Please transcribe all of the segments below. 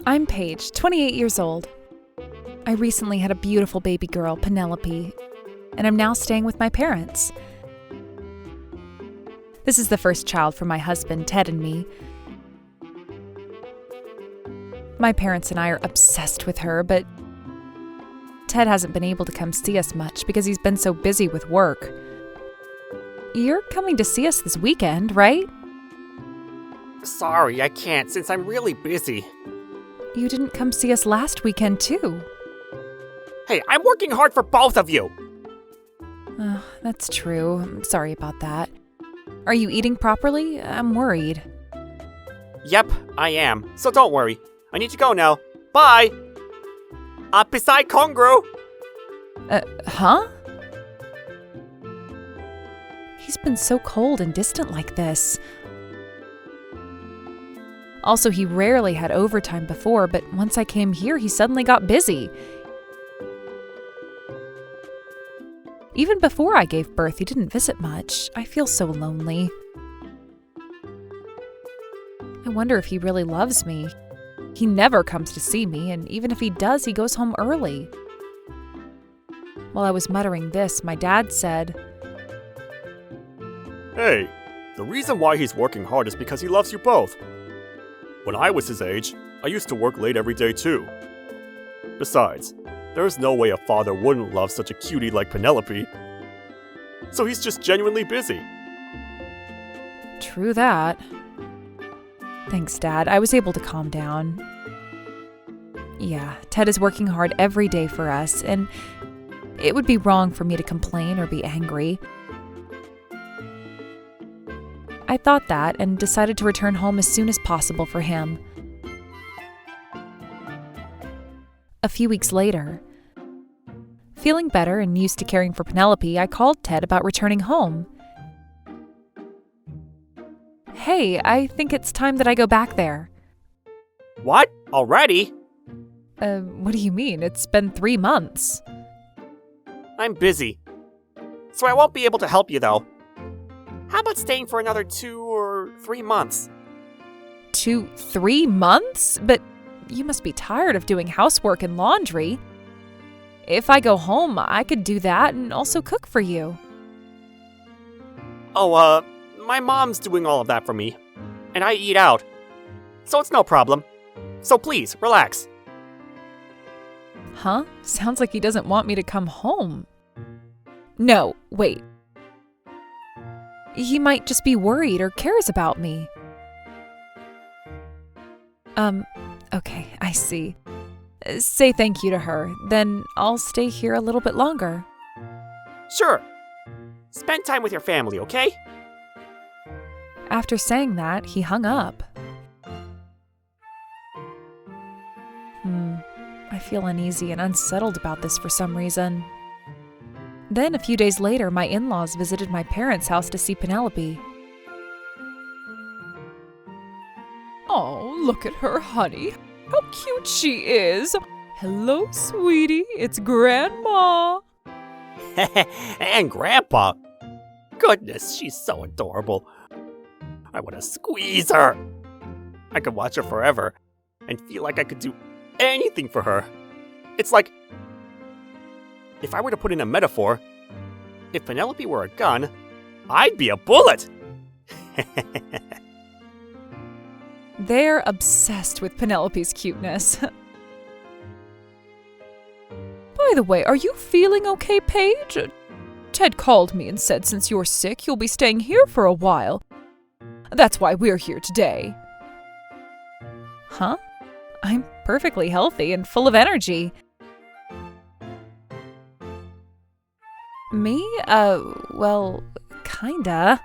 I'm Paige, 28 years old. I recently had a beautiful baby girl, Penelope, and I'm now staying with my parents. This is the first child for my husband, Ted, and me. My parents and I are obsessed with her, but Ted hasn't been able to come see us much because he's been so busy with work. You're coming to see us this weekend, right? Sorry, I can't since I'm really busy. You didn't come see us last weekend, too. Hey, I'm working hard for both of you! That's true. I'm sorry about that. Are you eating properly? I'm worried. Yep, I am. So don't worry. I need to go now. Bye! Beside Kongru! Huh? He's been so cold and distant like this. Also, he rarely had overtime before, but once I came here, he suddenly got busy. Even before I gave birth, he didn't visit much. I feel so lonely. I wonder if he really loves me. He never comes to see me, and even if he does, he goes home early. While I was muttering this, my dad said, Hey, the reason why he's working hard is because he loves you both. When I was his age, I used to work late every day too. Besides, there's no way a father wouldn't love such a cutie like Penelope. So he's just genuinely busy. True that. Thanks, Dad. I was able to calm down. Yeah, Ted is working hard every day for us, and it would be wrong for me to complain or be angry. I thought that and decided to return home as soon as possible for him. A few weeks later, feeling better and used to caring for Penelope, I called Ted about returning home. Hey, I think it's time that I go back there. What? Already? What do you mean? It's been 3 months. I'm busy. So I won't be able to help you though. How about staying for another 2 or 3 months? 3 months? But you must be tired of doing housework and laundry. If I go home, I could do that and also cook for you. Oh, my mom's doing all of that for me. And I eat out. So it's no problem. So please, relax. Huh? Sounds like he doesn't want me to come home. No, wait. He might just be worried or cares about me. Okay, I see. Say thank you to her, then I'll stay here a little bit longer. Sure. Spend time with your family, okay? After saying that, he hung up. I feel uneasy and unsettled about this for some reason. Then, a few days later, my in-laws visited my parents' house to see Penelope. Oh, look at her, honey. How cute she is. Hello, sweetie. It's Grandma. And Grandpa. Goodness, she's so adorable. I want to squeeze her. I could watch her forever and feel like I could do anything for her. It's like, if I were to put in a metaphor, if Penelope were a gun, I'd be a bullet. They're obsessed with Penelope's cuteness. By the way, are you feeling okay, Paige? Ted called me and said since you're sick, you'll be staying here for a while. That's why we're here today. Huh? I'm perfectly healthy and full of energy. Me? Well, kinda.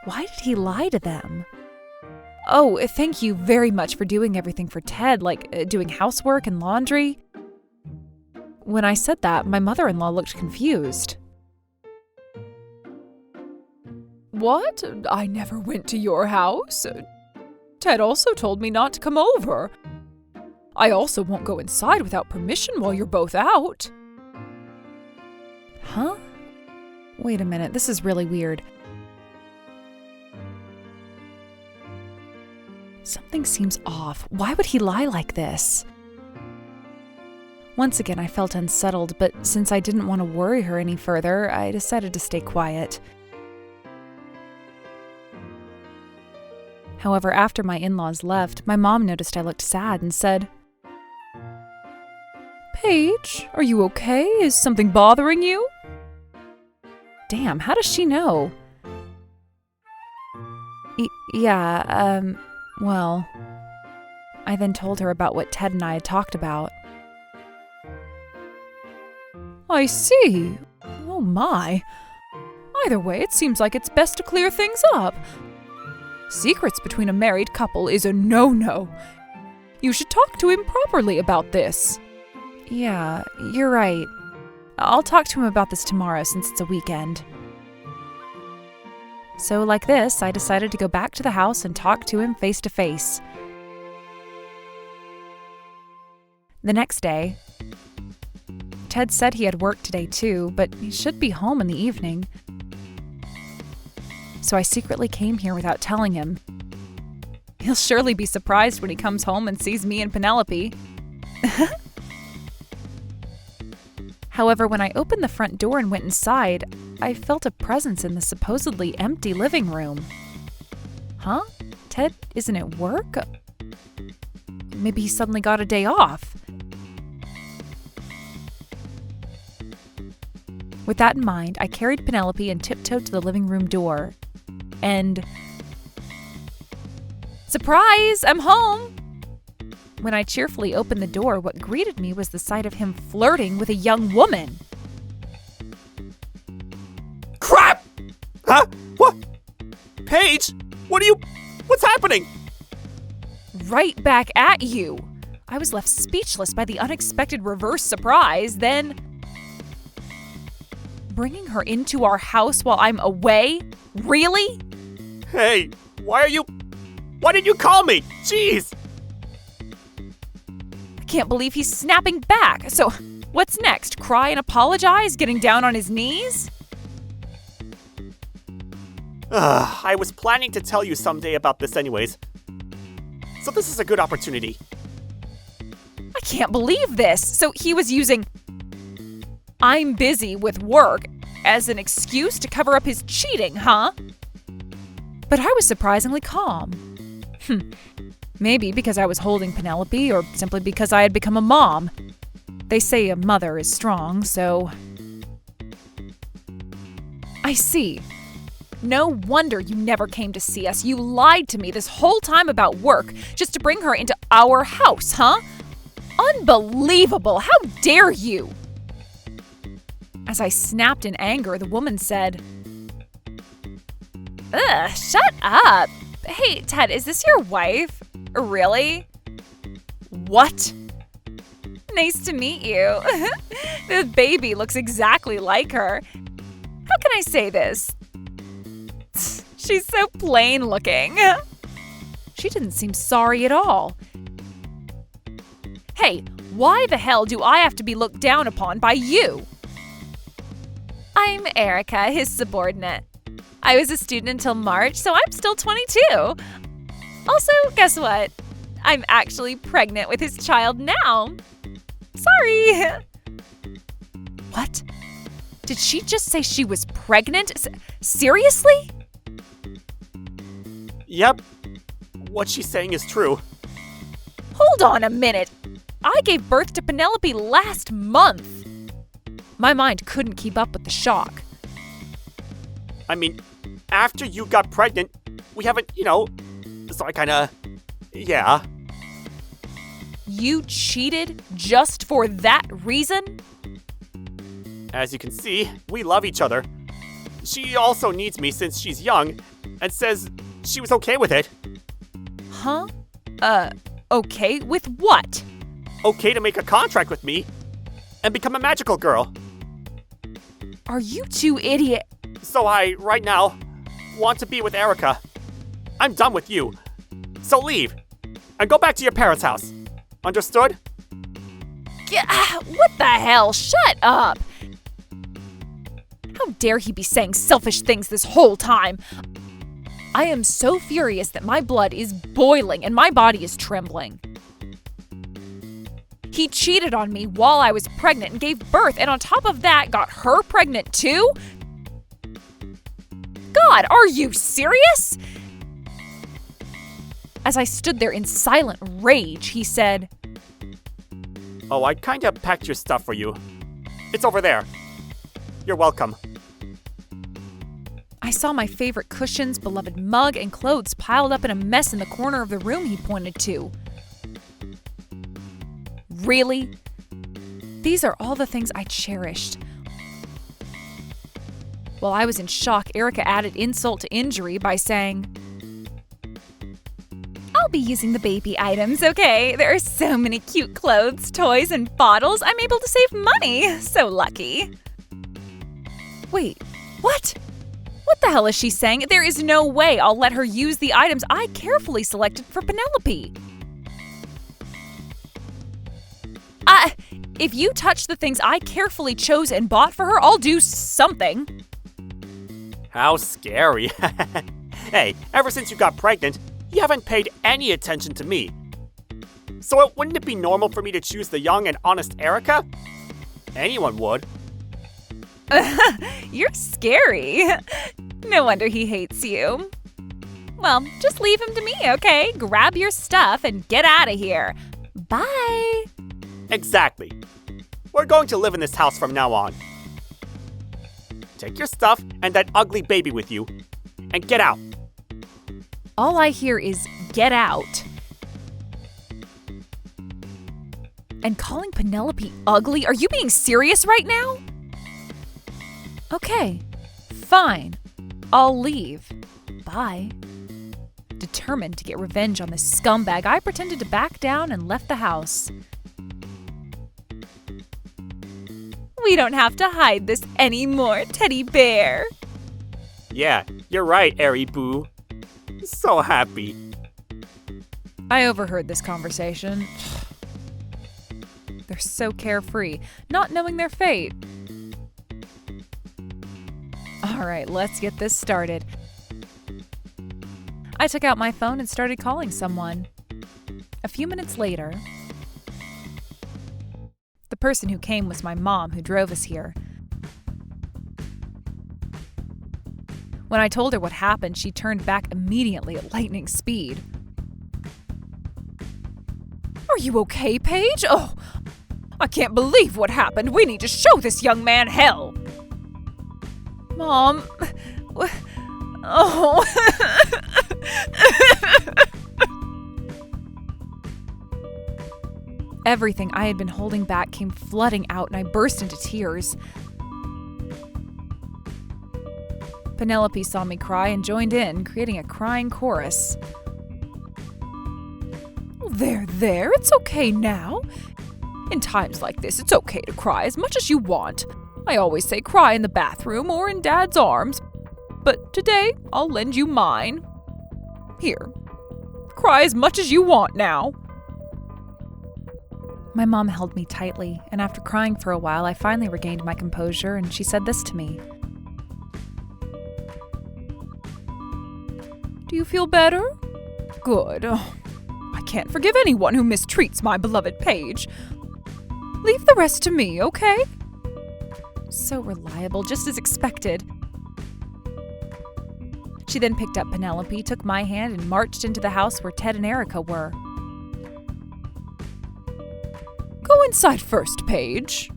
Why did he lie to them? Oh, thank you very much for doing everything for Ted, like doing housework and laundry. When I said that, my mother-in-law looked confused. What? I never went to your house. Ted also told me not to come over. I also won't go inside without permission while you're both out. Huh? Wait a minute, this is really weird. Something seems off. Why would he lie like this? Once again, I felt unsettled, but since I didn't want to worry her any further, I decided to stay quiet. However, after my in-laws left, my mom noticed I looked sad and said, "Paige, are you okay? Is something bothering you?" Damn, how does she know? Well, I then told her about what Ted and I had talked about. I see. Oh my. Either way, it seems like it's best to clear things up. Secrets between a married couple is a no-no. You should talk to him properly about this. Yeah, you're right. I'll talk to him about this tomorrow since it's a weekend. So like this, I decided to go back to the house and talk to him face to face. The next day, Ted said he had work today too, but he should be home in the evening. So I secretly came here without telling him. He'll surely be surprised when he comes home and sees me and Penelope. However, when I opened the front door and went inside, I felt a presence in the supposedly empty living room. Huh? Ted isn't at work? Maybe he suddenly got a day off. With that in mind, I carried Penelope and tiptoed to the living room door. And... surprise! I'm home! When I cheerfully opened the door, what greeted me was the sight of him flirting with a young woman. Crap! Huh? What? Paige, what's happening? Right back at you. I was left speechless by the unexpected reverse surprise, then... bringing her into our house while I'm away? Really? Hey, why did you call me? Jeez! I can't believe he's snapping back. So, what's next? Cry and apologize, getting down on his knees? I was planning to tell you someday about this anyways. So this is a good opportunity. I can't believe this. So he was using "I'm busy with work" as an excuse to cover up his cheating, huh? But I was surprisingly calm. Maybe because I was holding Penelope, or simply because I had become a mom. They say a mother is strong, so... I see. No wonder you never came to see us. You lied to me this whole time about work just to bring her into our house, huh? Unbelievable! How dare you! As I snapped in anger, the woman said, "Ugh, shut up! Hey, Ted, is this your wife? Really? What? Nice to meet you. The baby looks exactly like her. How can I say this? She's so plain looking." She didn't seem sorry at all. Hey, why the hell do I have to be looked down upon by you? I'm Erica, his subordinate. I was a student until March, so I'm still 22. Also, guess what? I'm actually pregnant with his child now. Sorry. What? Did she just say she was pregnant? Seriously? Yep. What she's saying is true. Hold on a minute. I gave birth to Penelope last month. My mind couldn't keep up with the shock. I mean, after you got pregnant, we haven't, so I kinda... yeah. You cheated just for that reason? As you can see, we love each other. She also needs me since she's young, and says she was okay with it. Huh? Okay with what? Okay to make a contract with me and become a magical girl. Are you two idiot? So I, right now, want to be with Erica. I'm done with you. So leave and go back to your parents' house. Understood? What the hell? Shut up! How dare he be saying selfish things this whole time? I am so furious that my blood is boiling and my body is trembling. He cheated on me while I was pregnant and gave birth, and on top of that, got her pregnant too? God, are you serious? As I stood there in silent rage, he said, Oh, I kinda packed your stuff for you. It's over there. You're welcome. I saw my favorite cushions, beloved mug, and clothes piled up in a mess in the corner of the room he pointed to. Really? These are all the things I cherished. While I was in shock, Erica added insult to injury by saying, I'll be using the baby items, okay? There are so many cute clothes, toys, and bottles. I'm able to save money. So lucky. Wait, what? What the hell is she saying? There is no way I'll let her use the items I carefully selected for Penelope. If you touch the things I carefully chose and bought for her, I'll do something. How scary. Hey, ever since you got pregnant, you haven't paid any attention to me. So wouldn't it be normal for me to choose the young and honest Erica? Anyone would. You're scary. No wonder he hates you. Well, just leave him to me, okay? Grab your stuff and get out of here. Bye. Exactly. We're going to live in this house from now on. Take your stuff and that ugly baby with you, and get out. All I hear is, get out. And calling Penelope ugly? Are you being serious right now? Okay, fine. I'll leave. Bye. Determined to get revenge on this scumbag, I pretended to back down and left the house. We don't have to hide this anymore, teddy bear. Yeah, you're right, Airy Boo. So happy. I overheard this conversation. They're so carefree, not knowing their fate. All right, let's get this started. I took out my phone and started calling someone. A few minutes later, the person who came was my mom, who drove us here. When I told her what happened, she turned back immediately at lightning speed. Are you okay, Paige? Oh, I can't believe what happened. We need to show this young man hell. Mom. Oh. Everything I had been holding back came flooding out, and I burst into tears. Penelope saw me cry and joined in, creating a crying chorus. There, it's okay now. In times like this, it's okay to cry as much as you want. I always say cry in the bathroom or in Dad's arms, but today I'll lend you mine. Here, cry as much as you want now. My mom held me tightly, and after crying for a while, I finally regained my composure, and she said this to me. Do you feel better? Good. Oh, I can't forgive anyone who mistreats my beloved Paige. Leave the rest to me, okay? So reliable, just as expected. She then picked up Penelope, took my hand, and marched into the house where Ted and Erica were. Go inside first, Paige.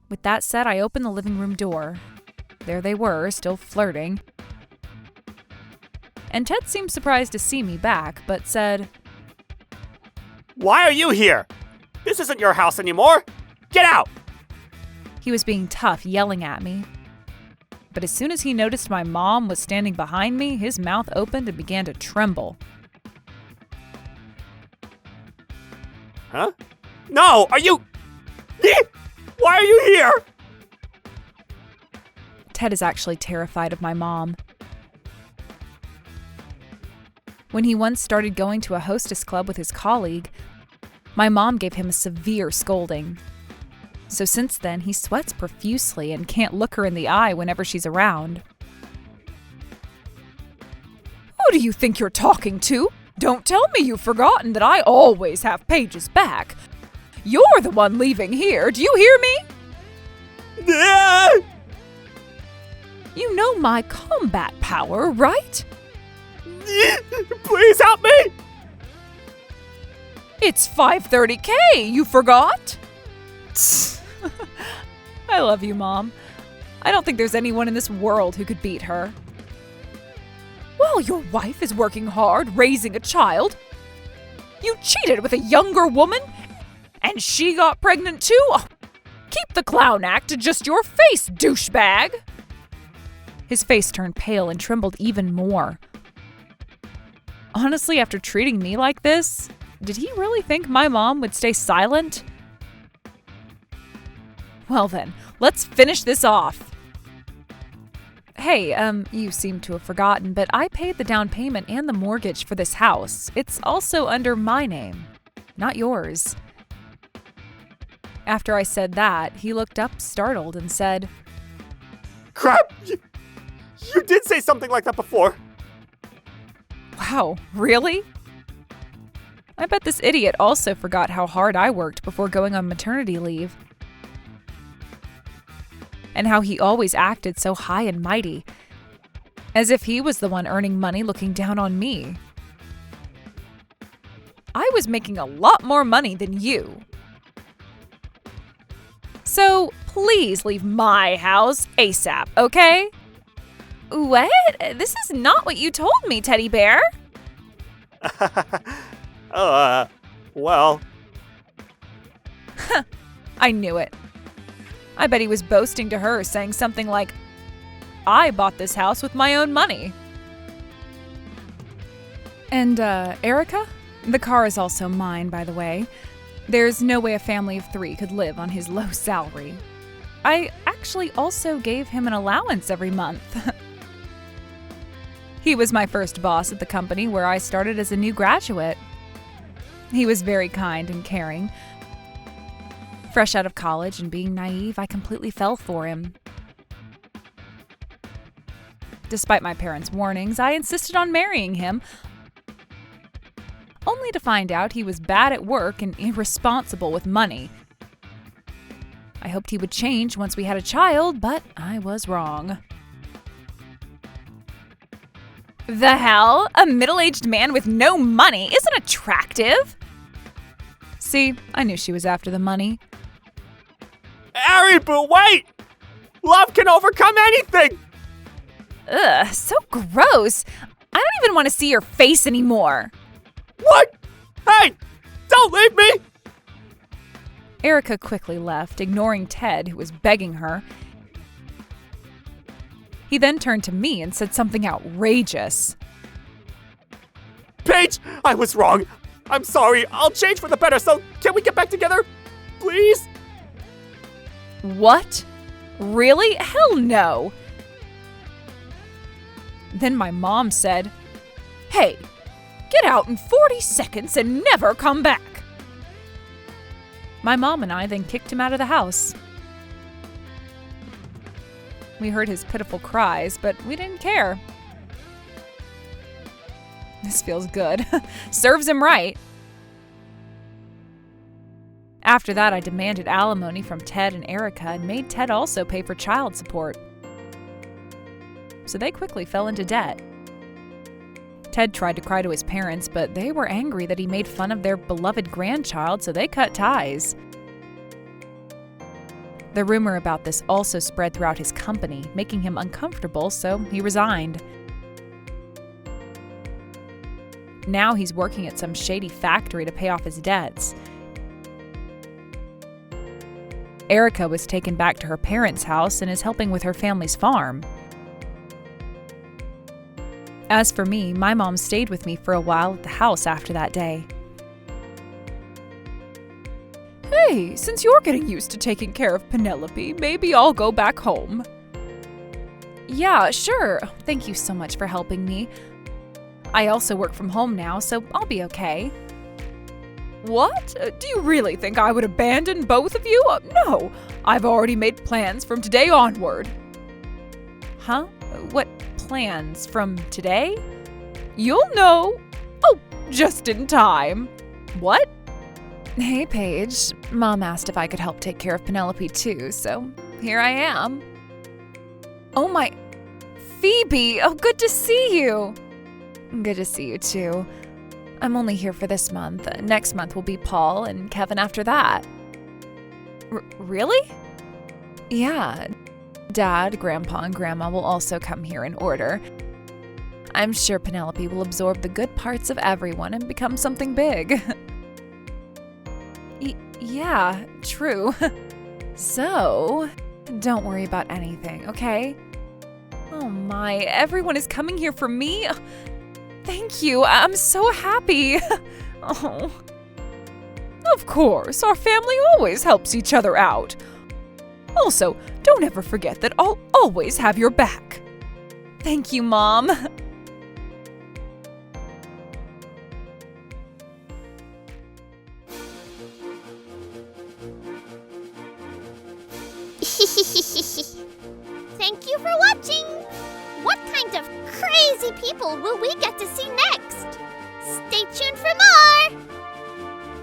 With that said, I opened the living room door. There they were, still flirting. And Ted seemed surprised to see me back, but said, Why are you here? This isn't your house anymore. Get out! He was being tough, yelling at me. But as soon as he noticed my mom was standing behind me, his mouth opened and began to tremble. Huh? No, are you... Why are you here? Ted is actually terrified of my mom. When he once started going to a hostess club with his colleague, my mom gave him a severe scolding. So since then, he sweats profusely and can't look her in the eye whenever she's around. do you think you're talking to? Don't tell me you've forgotten that I always have Paige's back. You're the one leaving here, do you hear me? You know my combat power, right? Please help me! It's 530K, you forgot? I love you, Mom. I don't think there's anyone in this world who could beat her. Well, your wife is working hard, raising a child. You cheated with a younger woman, and she got pregnant too? Oh, keep the clown act to just your face, douchebag! His face turned pale and trembled even more. Honestly, after treating me like this, did he really think my mom would stay silent? Well then, let's finish this off. Hey, you seem to have forgotten, but I paid the down payment and the mortgage for this house. It's also under my name, not yours. After I said that, he looked up startled and said, Crap! You did say something like that before. Wow, really? I bet this idiot also forgot how hard I worked before going on maternity leave. And how he always acted so high and mighty, as if he was the one earning money looking down on me. I was making a lot more money than you. So please leave my house ASAP, okay? What? This is not what you told me, Teddy Bear. Well. I knew it. I bet he was boasting to her, saying something like, I bought this house with my own money. And, Erica? The car is also mine, by the way. There's no way a family of 3 could live on his low salary. I actually also gave him an allowance every month. He was my first boss at the company where I started as a new graduate. He was very kind and caring. Fresh out of college and being naive, I completely fell for him. Despite my parents' warnings, I insisted on marrying him, only to find out he was bad at work and irresponsible with money. I hoped he would change once we had a child, but I was wrong. The hell? A middle-aged man with no money isn't attractive! See, I knew she was after the money. Harry, but wait! Love can overcome anything! Ugh, so gross. I don't even want to see your face anymore. What? Hey! Don't leave me! Erica quickly left, ignoring Ted, who was begging her. He then turned to me and said something outrageous. Paige, I was wrong. I'm sorry. I'll change for the better, so can we get back together? Please? What? Really? Hell no! Then my mom said, Hey, get out in 40 seconds and never come back. My mom and I then kicked him out of the house. We heard his pitiful cries, but we didn't care. This feels good. Serves him right. After that, I demanded alimony from Ted and Erica and made Ted also pay for child support. So they quickly fell into debt. Ted tried to cry to his parents, but they were angry that he made fun of their beloved grandchild, so they cut ties. The rumor about this also spread throughout his company, making him uncomfortable, so he resigned. Now he's working at some shady factory to pay off his debts. Erica was taken back to her parents' house and is helping with her family's farm. As for me, my mom stayed with me for a while at the house after that day. Hey, since you're getting used to taking care of Penelope, maybe I'll go back home. Yeah, sure. Thank you so much for helping me. I also work from home now, so I'll be okay. What? Do you really think I would abandon both of you? No, I've already made plans from today onward. Huh? What plans from today? You'll know. Oh, just in time. What? Hey, Paige. Mom asked if I could help take care of Penelope too, so here I am. Oh my... Phoebe! Oh, good to see you! Good to see you too. I'm only here for this month. Next month will be Paul and Kevin after that. Really? Yeah. Dad, Grandpa, and Grandma will also come here in order. I'm sure Penelope will absorb the good parts of everyone and become something big. Yeah, true. So, don't worry about anything, okay? Oh my, everyone is coming here for me? Thank you, I'm so happy. Oh. Of course, our family always helps each other out. Also, don't ever forget that I'll always have your back. Thank you, Mom. Thank you for watching! What kind of crazy people will we get to see next? Stay tuned for more!